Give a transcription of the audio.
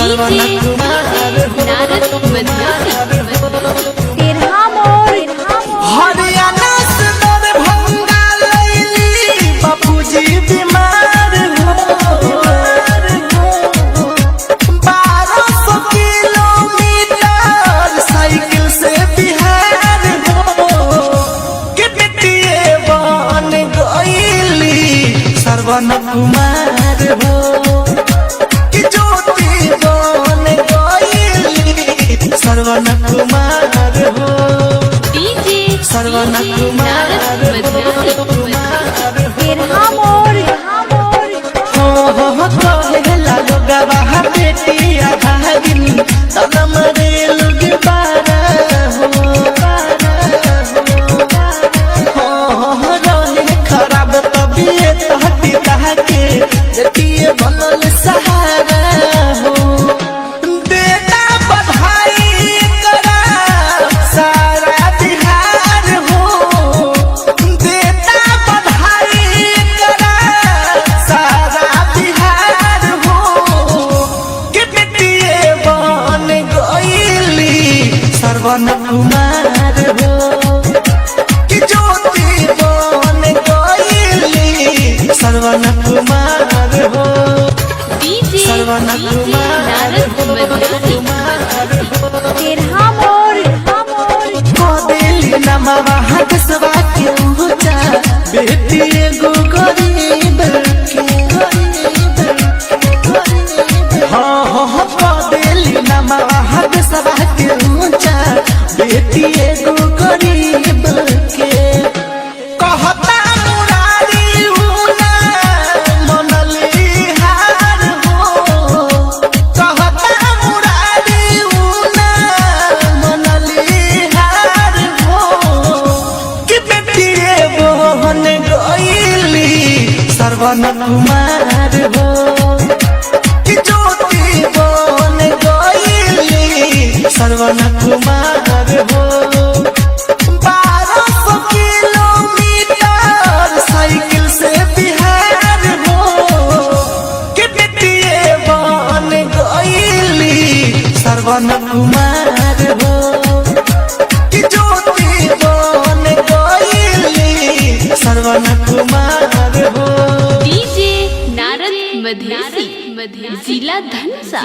सरवन कुमार नारद मध्यासी हरियाणा से दरभंगा लैली बापूजी बीमार हो 1200 किलोमीटर साइकिल से बिहार हो के बेटिए बन गईली सरवन कुमार हो कि ज्योति बन गईली सरवन कुमार हो सरवन कुमार गवाह बेटिया भागिनी तलम रे लोग बारा हो रहे खराब तबीयत हटी के बेटिए बनल सहारा हो देता बधाई करा सारा बिहार हो देता बधाई करा सारा बिहार हो कि बेटिए बन गईली सरवन कुमार हो कि ज्योति बन गईली सरवन कुमार हो सरवन कुमार कोदेली नमवा हाथ सवा के ऊंचा बेटी एगो गरीब के हाँ कोदेली नमवा हाथ सवा के ऊंचा बेटी एगो गरीब के कहता मुरारी उना मनली हार हो कहता मुरारी उना मनली हार हो कि बेटिए बन गईली सरवन कुमार हो कि ज्योति बन गईली सरवन कुमार हो 1200 किलोमीटर साइकिल से बिहार हो कि बेटिए बन गईली सरवन कुमार हो कि ज्योति बन गईली सरवन कुमार हो नारद मध्यासी जिला धनसा